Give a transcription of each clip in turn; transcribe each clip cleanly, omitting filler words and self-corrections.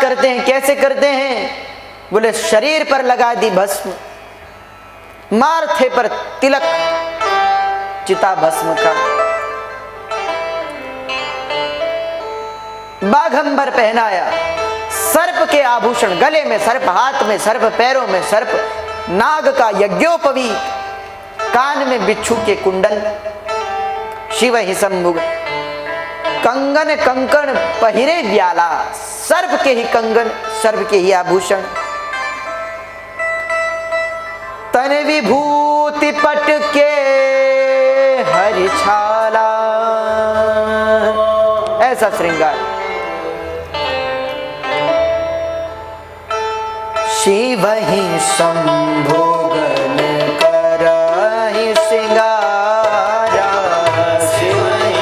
करते हैं, कैसे करते हैं? बोले शरीर पर लगा दी भस्म, माथे पर तिलक चिता भस्म का, बाघंबर पहनाया, सर्प के आभूषण, गले में सर्प, हाथ में सर्प, पैरों में सर्प, नाग का यज्ञोपवी, कान में बिच्छू के कुंडल, शिव ही संभुग, कंगन कंकण पहिरे व्याला, सर्प के ही कंगन, सर्प के ही आभूषण, तन विभूति पट के हरि छाला, ऐसा श्रृंगार। शिव ही संभोगन करहि श्रृंगारा, शिव ही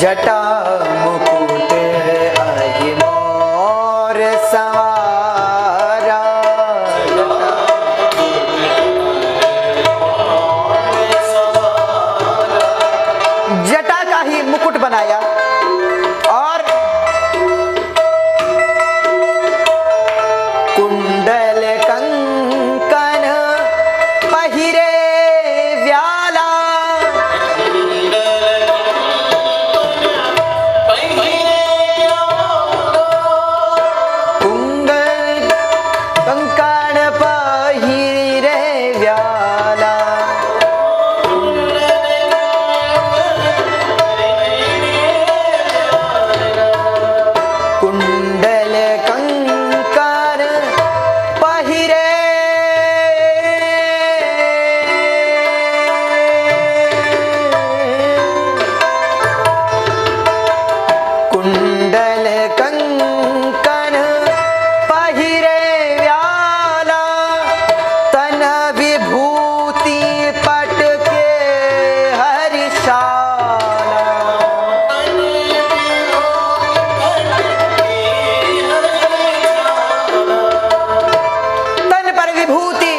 जटा मुकुट अहि मोर सवारा, जटा का ही मुकुट बनाया और कुंडल कंकन पहिरे व्याला, कुंडल कंकण पहिरे व्याला, कुंडल कंकण पहिरे कुंडल कंकण पहिरे व्याला, तन विभूति पट के हरिशाला, तन पर विभूति।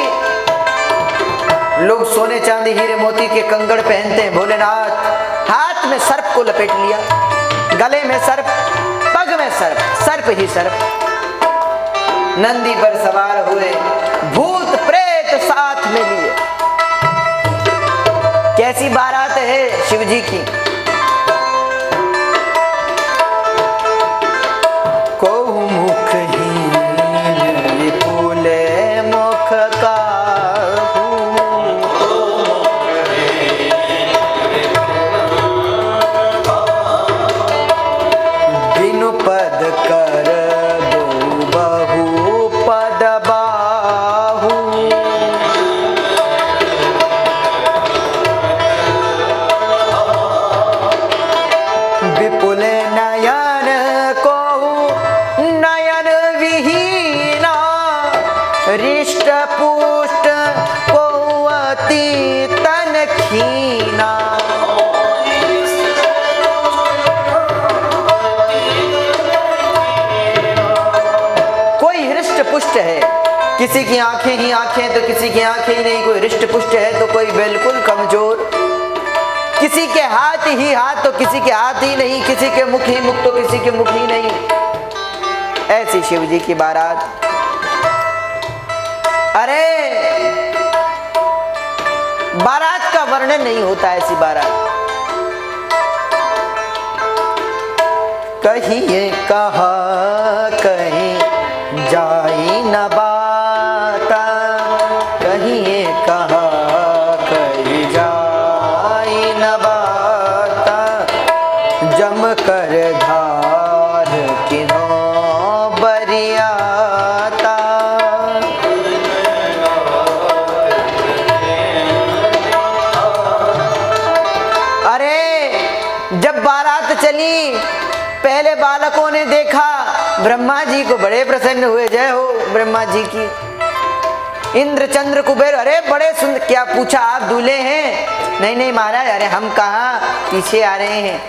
लोग सोने चांदी हीरे मोती के कंगड़ पहनते हैं भोलेनाथ, हाथ में सर्प को लपेट लिया, गले में सर्प, पग में सर्प, सर्प ही सर्प, नंदी पर सवार हुए, भूत प्रेत साथ में लिए। कैसी बारात है शिव जी की। को मुखहीन विपुल मुख काहू, बिनु पद कर दो बहु पद बाहू, विपुल नयन को नयन विहीना, रिष्ट पुष्ट को अति तन खीना, कोई हृष्ट पुष्ट है, किसी की आंखें ही आंखें तो किसी की आंखें ही नहीं, कोई हृष्ट पुष्ट है तो कोई बिल्कुल कमजोर, किसी के हाथ ही हाथ तो किसी के हाथ ही नहीं, किसी के मुख ही मुख तो किसी के मुख ही नहीं। ऐसी शिव जी की बारात। अरे बारात का वर्णन नहीं होता, ऐसी बारात। कहिए कहा कहीं जाई न बाता, कहिए कहा कहीं जाई न बाता, जम कर धार किनो बरियाता, अरे जब बारात चली, पहले बालकों ने देखा, ब्रह्मा जी को बड़े प्रसन्न हुए, जय हो ब्रह्मा जी की। इंद्र चंद्र कुबेर, अरे बड़े सुंदर, क्या पूछा आप दूल्हे हैं? नहीं नहीं महाराज, अरे हम कहाँ, पीछे आ रहे हैं।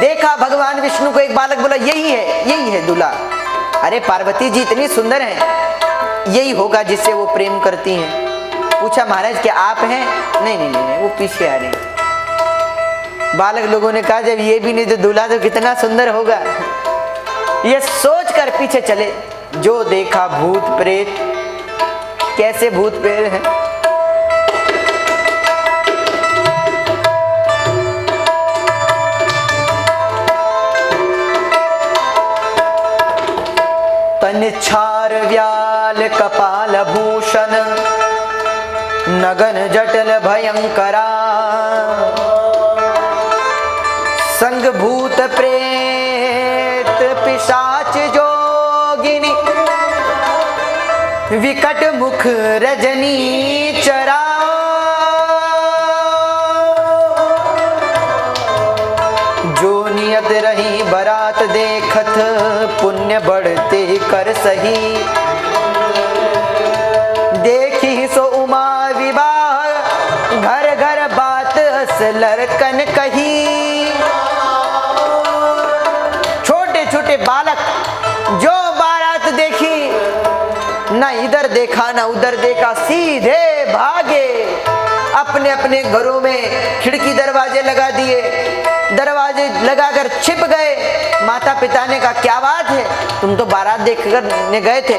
देखा भगवान विष्णु को, एक बालक बोला यही है दूल्हा। अरे पार्वती जी इतनी सुंदर हैं, यही होगा जिससे वो प्रेम करती हैं। पूछा महाराज क्या आप हैं? नहीं नहीं नहीं, वो पीछे आ रहे हैं। बालक लोगों ने कहा जब ये भी नहीं तो दूल्हा तो कितना सुंदर होगा। ये सोच कर पीछे चले, जो देखा भूत प्रेत। कैसे भूत प्रेत हैं? तन छार व्याल कपाल भूषण नगन जटल भयंकरा, संग भूत प्रेत पिशाच जोगिनी, विकट मुख रजनी चरा। जो नियत रही बरात देखत, पुण्य बढ़ते कर सही। देखी सो उमा विवाह, घर घर बात हस लड़कन कही। छोटे छोटे बालक जो बारात देखी, ना इधर देखा ना उधर देखा, सीधे भागे। अपने अपने घरों में खिड़की दरवाजे लगा दिए, दरवाजे लगाकर छिप गए। माता पिता ने कहा क्या बात है, तुम तो बारात देखकर गए थे,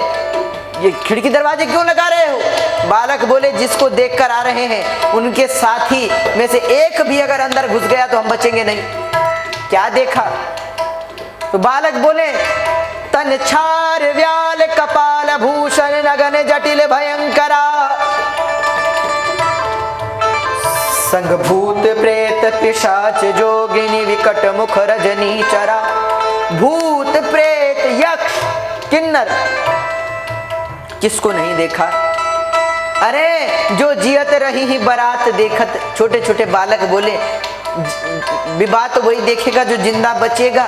ये खिड़की दरवाजे क्यों लगा रहे हो? बालक बोले जिसको देखकर आ रहे हैं उनके साथी में से एक भी अगर अंदर घुस गया तो हम बचेंगे नहीं। क्या देखा? तो बालक बोले तन छार व्याल कपाल भूषण नगन जटिल भयंकरा, संग भूत प्रेत पिशाच जोगिनी, विकट मुख रजनी चरा। भूत प्रेत यक्ष किन्नर किसको नहीं देखा? अरे जो जियत रही ही बारात देखत। छोटे छोटे बालक बोले विवाह तो वही देखेगा जो जिंदा बचेगा,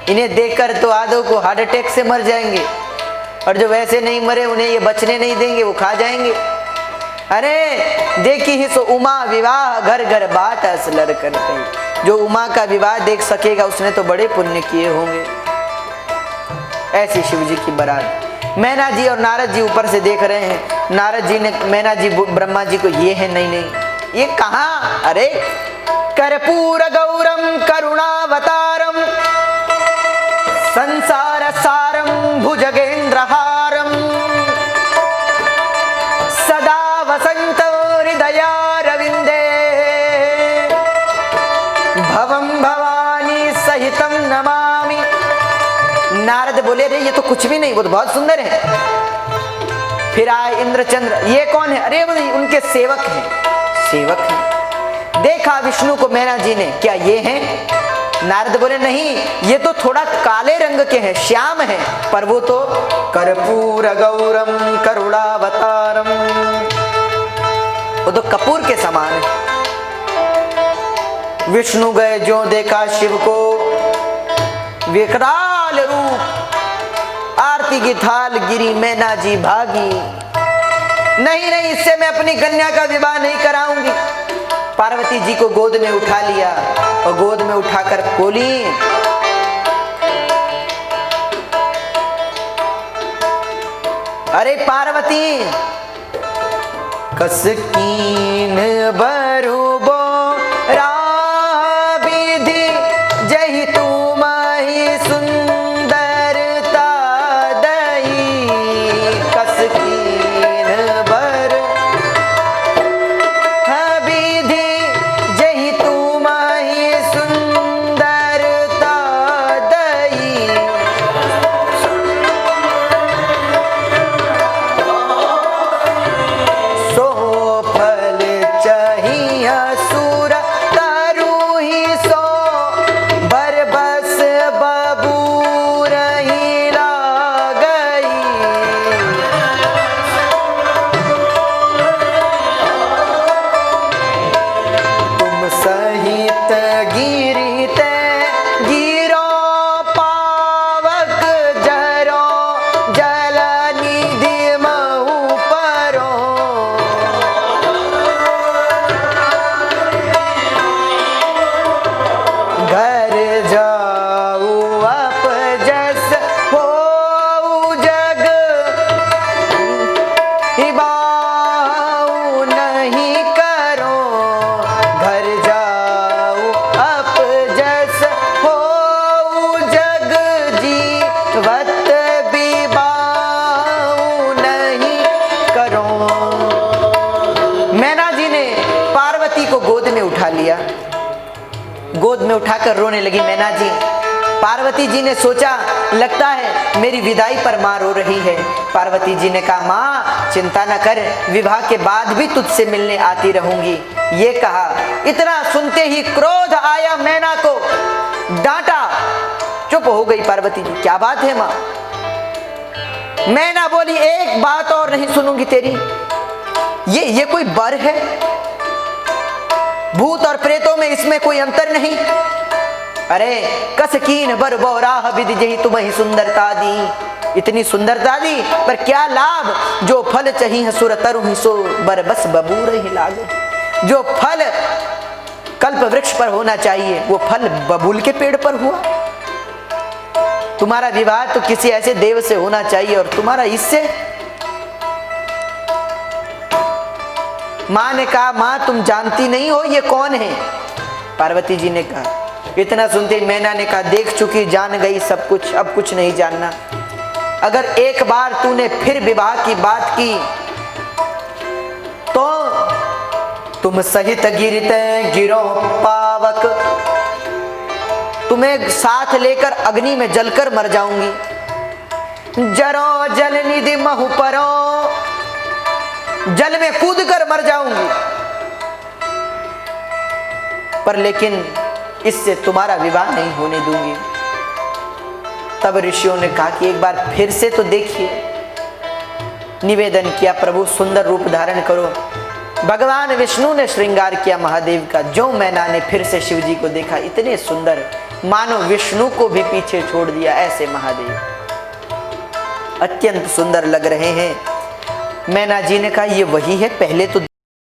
इन्हें देखकर तो आधों को हार्ट अटैक से मर जाएंगे, और जो वैसे नहीं मरे उन्हें ये बचने नहीं देंगे, वो खा जाएंगे। अरे देखी ही सो उमा विवाह, घर घर बात हस लड़कन कही। जो उमा का विवाह देख सकेगा उसने तो बड़े पुण्य किए होंगे। ऐसी शिव जी की बारात। मैना जी और नारद जी ऊपर से देख रहे हैं। नारद जी ने मैना जी ब्रह्मा जी को ये है नहीं नहीं ये कहाँ? अरे कर्पूर गौरम करुणावतारम, संसार सारम भुजगेंद्रहारम, सदा वसंत हृदयारविंदे, भवम भवानी सहितम नमामि। नारद बोले अरे ये तो कुछ भी नहीं, वो तो बहुत सुंदर है। फिर आए इंद्रचंद्र, ये कौन है? अरे उनके सेवक हैं, सेवक हैं। देखा विष्णु को मैना जी ने, क्या ये हैं? नारद बोले नहीं, ये तो थोड़ा काले रंग के हैं, श्याम हैं, पर वो तो कर्पूर गौरम करुणावतारम, वो तो कपूर के समान है। विष्णु गए जो देखा शिव को, विकराल रूप, आरती की थाल गिरी, मैना जी भागी। नहीं नहीं, इससे मैं अपनी कन्या का विवाह नहीं कराऊंगी। पार्वती जी को गोद में उठा लिया और गोद में उठाकर बोली अरे पार्वती, कसकीन बरुबो राबिधि, जहि तुम ही सुंदरता दई। कसकीन बर हबिधि, जहि तुम ही सुंदरता दई। सो फल चही गोद में उठाकर रोने लगी मैना जी। पार्वती जी ने सोचा लगता है मेरी विदाई पर माँ रो रही है। पार्वती जी ने कहा माँ चिंता न कर, विवाह के बाद भी तुझसे मिलने आती रहूंगी। ये कहा, इतना सुनते ही क्रोध आया मैना को, डांटा। चुप हो गई पार्वती जी। क्या बात है माँ? मैना बोली, एक बात और नहीं सुनूंगी तेरी। ये कोई बर है? भूत और प्रेतों में इसमें कोई अंतर नहीं। अरे कसकीन बर बोराह विधि जही तुम्हें सुंदरता दी। इतनी सुंदरता दी पर क्या लाभ? जो फल चाहिए सुर तरु सो बर बस बबूर ही लागे। जो फल कल्प वृक्ष पर होना चाहिए वो फल बबूल के पेड़ पर हुआ। तुम्हारा विवाह तो किसी ऐसे देव से होना चाहिए और तुम्हारा इससे। मां ने कहा, मां तुम जानती नहीं हो ये कौन है? पार्वती जी ने कहा। इतना सुनते मैना ने कहा, देख चुकी, जान गई सब कुछ, अब कुछ नहीं जानना। अगर एक बार तूने फिर विवाह की बात की तो तुम सहित गिरते गिरो पावक, तुम्हें साथ लेकर अग्नि में जलकर मर जाऊंगी। जरो जल निधि महु परो, जल में कूदकर मर जाऊंगी। पर लेकिन इससे तुम्हारा विवाह नहीं होने दूंगी। तब ऋषियों ने कहा कि एक बार फिर से तो देखिए। निवेदन किया, प्रभु सुंदर रूप धारण करो। भगवान विष्णु ने श्रृंगार किया महादेव का। जो मैना ने फिर से शिव जी को देखा, इतने सुंदर, मानो विष्णु को भी पीछे छोड़ दिया ऐसे महादेव, अत्यंत सुंदर लग रहे हैं। मैना जी ने कहा, ये वही है, पहले तो